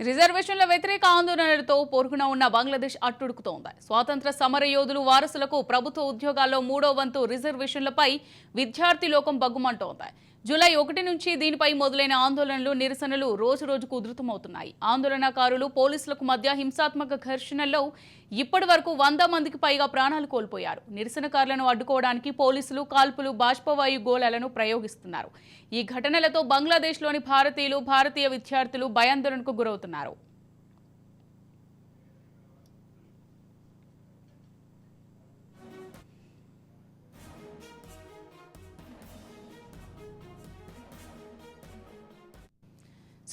రిజర్వేషన్ల వ్యతిరేక ఆందోళనలతో పొరుగున ఉన్న బంగ్లాదేశ్ అట్టుడుకుతోంది. స్వాతంత్ర సమర యోధులు వారసులకు ప్రభుత్వ ఉద్యోగాల్లో 3వ వంతు రిజర్వేషన్లపై విద్యార్థి లోకం బగ్గుమంటోంది. జూలై 1 నుంచి దీనిపై మొదలైన ఆందోళనలు, నిరసనలు రోజురోజుకు ఉధృతమవుతున్నాయి. ఆందోళనకారులు, పోలీసులకు మధ్య హింసాత్మక ఘర్షణల్లో ఇప్పటి వరకు 100 మందికి పైగా ప్రాణాలు కోల్పోయారు. నిరసనకారులను అడ్డుకోవడానికి పోలీసులు కాల్పులు, బాష్పవాయు గోళాలను ప్రయోగిస్తున్నారు. ఈ ఘటనలతో బంగ్లాదేశ్లోని భారతీయులు, భారతీయ విద్యార్థులు భయాందోళనకు గురవుతున్నారు.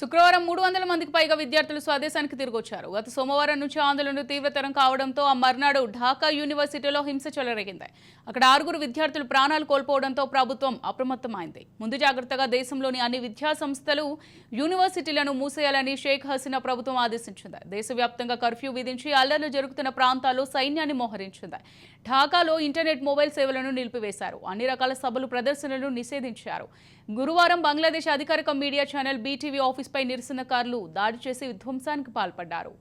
శుక్రవారం 300 మందికి పైగా విద్యార్థులు స్వదేశానికి తిరిగొచ్చారు. గత సోమవారం నుంచి ఆందోళనలు తీవ్రతరం కావడంతో ఆ మర్నాడు ఢాకా యూనివర్సిటీలో హింస చెలరేగింది. అక్కడ 6 విద్యార్థులు ప్రాణాలు కోల్పోవడంతో ప్రభుత్వం అప్రమత్తమైంది. ముందు జాగ్రత్తగా దేశంలోని అన్ని విద్యా సంస్థలు, యూనివర్సిటీలను మూసేయాలని షేక్ హసీనా ప్రభుత్వం ఆదేశించింది. దేశవ్యాప్తంగా కర్ఫ్యూ విధించి అల్లర్లు జరుగుతున్న ప్రాంతాల్లో సైన్యాన్ని మోహరించింది. ఢాకాలో ఇంటర్నెట్, మొబైల్ సేవలను నిలిపివేశారు. అన్ని రకాల సభలు, ప్రదర్శనలు నిషేధించారు. గురువారం బంగ్లాదేశ్ అధికారిక మీడియా ఛానల్ బీటీవీ ఆఫీస్పై నిరసనకారులు దాడి చేసి విధ్వంసానికి పాల్పడ్డారు.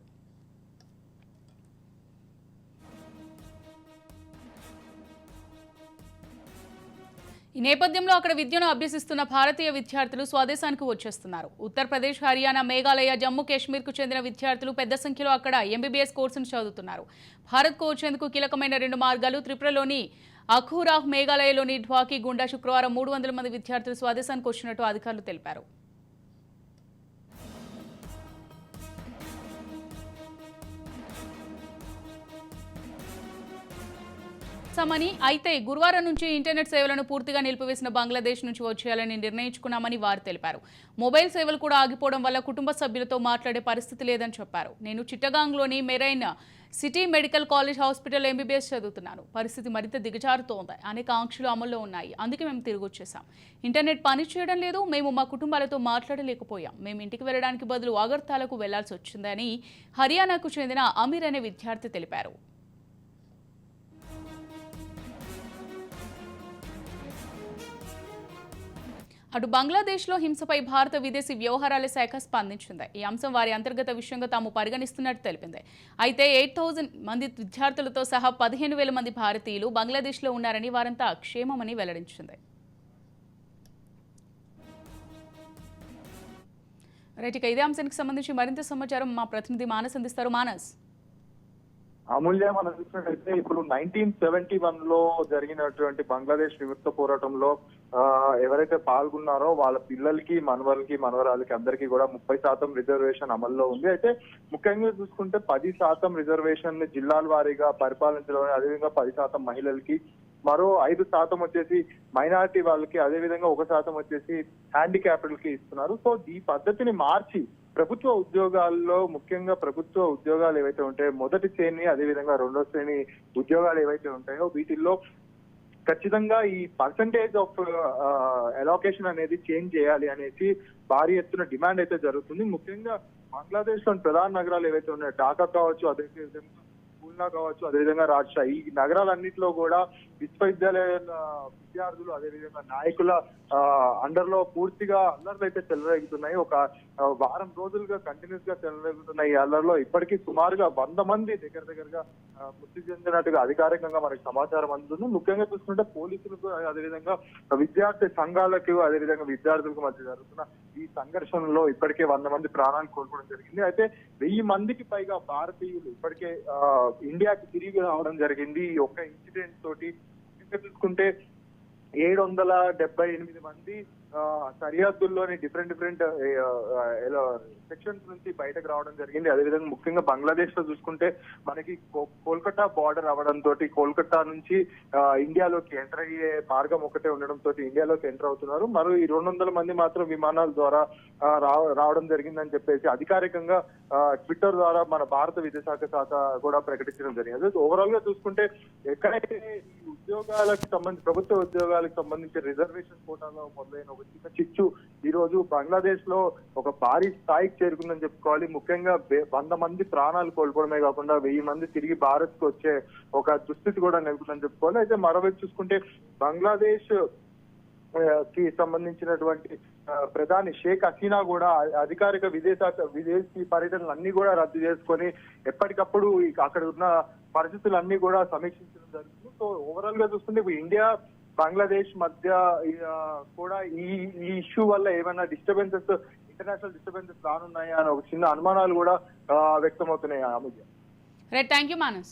ఈ నేపథ్యంలో అక్కడ విద్యను అభ్యసిస్తున్న భారతీయ విద్యార్థులు స్వదేశానికి వచ్చేస్తున్నారు. ఉత్తరప్రదేశ్, హర్యానా, మేఘాలయ, జమ్మూ కాశ్మీర్కు చెందిన విద్యార్థులు పెద్ద సంఖ్యలో అక్కడ ఎంబీబీఎస్ కోర్సును చదువుతున్నారు. భారత్కు వచ్చేందుకు కీలకమైన 2 మార్గాలు త్రిపురలోని అఖూరాహ్, మేఘాలయలోని ఢ్వాకి గుండా శుక్రవారం 300 మంది విద్యార్థులు స్వదేశానికి వచ్చినట్టు అధికారులు తెలిపారు. అయితే గురువారం నుంచి ఇంటర్నెట్ సేవలను పూర్తిగా నిలిపివేసిన బంగ్లాదేశ్ నుంచి వచ్చేయాలని నిర్ణయించుకున్నామని వారు తెలిపారు. మొబైల్ సేవలు కూడా ఆగిపోవడం వల్ల కుటుంబ సభ్యులతో మాట్లాడే పరిస్థితి లేదని చెప్పారు. నేను చిట్టగాంగ్లోని marine city medical college hospital MBBS చదువుతున్నాను. పరిస్థితి మరింత దిగజారుతోంది. అనేక ఆంక్షలు అమల్లో ఉన్నాయి. అందుకే మేము తిరిగి వచ్చేసాం. ఇంటర్నెట్ పని చేయడం లేదు. మేము మా కుటుంబాలతో మాట్లాడలేకపోయాం. మేము ఇంటికి వెళ్లడానికి బదులు అగర్తాలకు వెళ్లాల్సి వచ్చిందని హర్యానాకు చెందిన అమీర్ అనే విద్యార్థి తెలిపారు. అటు బంగ్లాదేశ్లో హింసపై భారత విదేశీ వ్యవహారాల శాఖ స్పందించింది. ఈ అంశం వారి అంతర్గత విషయంగా తాము పరిగణిస్తున్నట్టు తెలిపింది. అయితే 8,000 మంది విద్యార్థులతో సహా 15,000 మంది భారతీయులు బంగ్లాదేశ్లో ఉన్నారని, వారంతా క్షేమమని వెల్లడించింది. రైట్, ఇక ఇదే అంశానికి సంబంధించి మరింత సమాచారం మా ప్రతినిధి మానస్ అందిస్తారు. మానస్. అమూల్య, మనం చూసినట్లయితే ఇప్పుడు 1971లో జరిగినటువంటి బంగ్లాదేశ్ విముక్త పోరాటంలో ఎవరైతే పాల్గొన్నారో వాళ్ళ పిల్లలకి, మనవలకి, మనవరాలకి అందరికీ కూడా 30% రిజర్వేషన్ అమల్లో ఉంది. అయితే ముఖ్యంగా చూసుకుంటే 10% రిజర్వేషన్ జిల్లాల వారీగా పరిపాలించడం, అదేవిధంగా 10% మహిళలకి, మరో 5% వచ్చేసి మైనారిటీ వాళ్ళకి, అదేవిధంగా 1% వచ్చేసి హ్యాండిక్యాప్డ్లకి ఇస్తున్నారు. సో ఈ పద్ధతిని మార్చి ప్రభుత్వ ఉద్యోగాల్లో, ముఖ్యంగా ప్రభుత్వ ఉద్యోగాలు ఏవైతే ఉంటాయో, మొదటి శ్రేణి అదేవిధంగా 2వ శ్రేణి ఉద్యోగాలు ఏవైతే ఉంటాయో వీటిల్లో ఖచ్చితంగా ఈ పర్సంటేజ్ ఆఫ్ అలోకేషన్ అనేది చేంజ్ చేయాలి అనేసి భారీ ఎత్తున డిమాండ్ అయితే జరుగుతుంది. ముఖ్యంగా బంగ్లాదేశ్ లోని ప్రధాన నగరాలు ఏవైతే ఉన్నాయో, ఢాకా కావచ్చు, అదేవిధంగా పూల్నా కావచ్చు, అదేవిధంగా రాజ్షాహి, ఈ నగరాలన్నింటిలో కూడా విశ్వవిద్యాలయ విద్యార్థులు, అదేవిధంగా నాయకుల అండర్ లో పూర్తిగా అల్లర్లు అయితే చెలరేగుతున్నాయి. ఒక వారం రోజులుగా కంటిన్యూస్ గా చెలరేగుతున్నాయి. ఈ అల్లర్లో ఇప్పటికీ సుమారుగా 100 మంది దగ్గరగా మృతి చెందినట్టుగా అధికారికంగా మనకి సమాచారం అందుతుంది. ముఖ్యంగా చూసుకుంటే పోలీసులకు, అదేవిధంగా విద్యార్థి సంఘాలకు, అదేవిధంగా విద్యార్థులకు మధ్య జరుగుతున్న ఈ సంఘర్షణలో ఇప్పటికే 100 మంది ప్రాణాలు కోల్పోవడం జరిగింది. అయితే 1000 మందికి పైగా భారతీయులు ఇప్పటికే ఇండియాకి తిరిగి రావడం జరిగింది. ఈ ఒక్క ఇన్సిడెంట్ తోటి చూసుకుంటే 778 మంది సరిహద్దుల్లోని డిఫరెంట్ సెక్షన్స్ నుంచి బయటకు రావడం జరిగింది. అదేవిధంగా ముఖ్యంగా బంగ్లాదేశ్ లో చూసుకుంటే మనకి కోల్కతా బార్డర్ అవడంతో కోల్కతా నుంచి ఇండియాలోకి ఎంటర్ అయ్యే మార్గం ఒకటే ఉండడంతో ఇండియాలోకి ఎంటర్ అవుతున్నారు. మరో ఈ 200 మంది మాత్రం విమానాల ద్వారా రావడం జరిగిందని చెప్పేసి అధికారికంగా ట్విట్టర్ ద్వారా మన భారత విదేశాంగ శాఖ కూడా ప్రకటించడం జరిగింది. ఓవరాల్ గా చూసుకుంటే ఎక్కడైతే ఈ ఉద్యోగాలకు సంబంధించి, ప్రభుత్వ ఉద్యోగాలకు సంబంధించి రిజర్వేషన్ కోటాలో మొదలైన ఒక చిన్న చిచ్చు ఈ రోజు బంగ్లాదేశ్ లో ఒక భారీ స్థాయికి చేరుకుందని చెప్పుకోవాలి. ముఖ్యంగా 100 మంది ప్రాణాలు కోల్పోవడమే కాకుండా 1000 మంది తిరిగి భారత్ కు వచ్చే ఒక దుస్థితి కూడా నెలకొందని చెప్పుకోవాలి. అయితే మరోవైపు చూసుకుంటే బంగ్లాదేశ్ కి సంబంధించినటువంటి ప్రధాని షేక్ హసీనా కూడా అధికారిక విదేశీ పర్యటనలు అన్ని కూడా రద్దు చేసుకొని ఎప్పటికప్పుడు అక్కడ ఉన్న పరిస్థితులన్నీ కూడా సమీక్షించడం జరుగుతుంది. సో ఓవరాల్ గా చూస్తుంటే ఇప్పుడు ఇండియా బంగ్లాదేశ్ మధ్య కూడా ఈ ఇష్యూ వల్ల ఏమైనా డిస్టర్బెన్సెస్, ఇంటర్నేషనల్ డిస్టర్బెన్సెస్ రానున్నాయా అని ఒక చిన్న అనుమానాలు కూడా వ్యక్తమవుతున్నాయి. Amulya. Right, thank you Manas.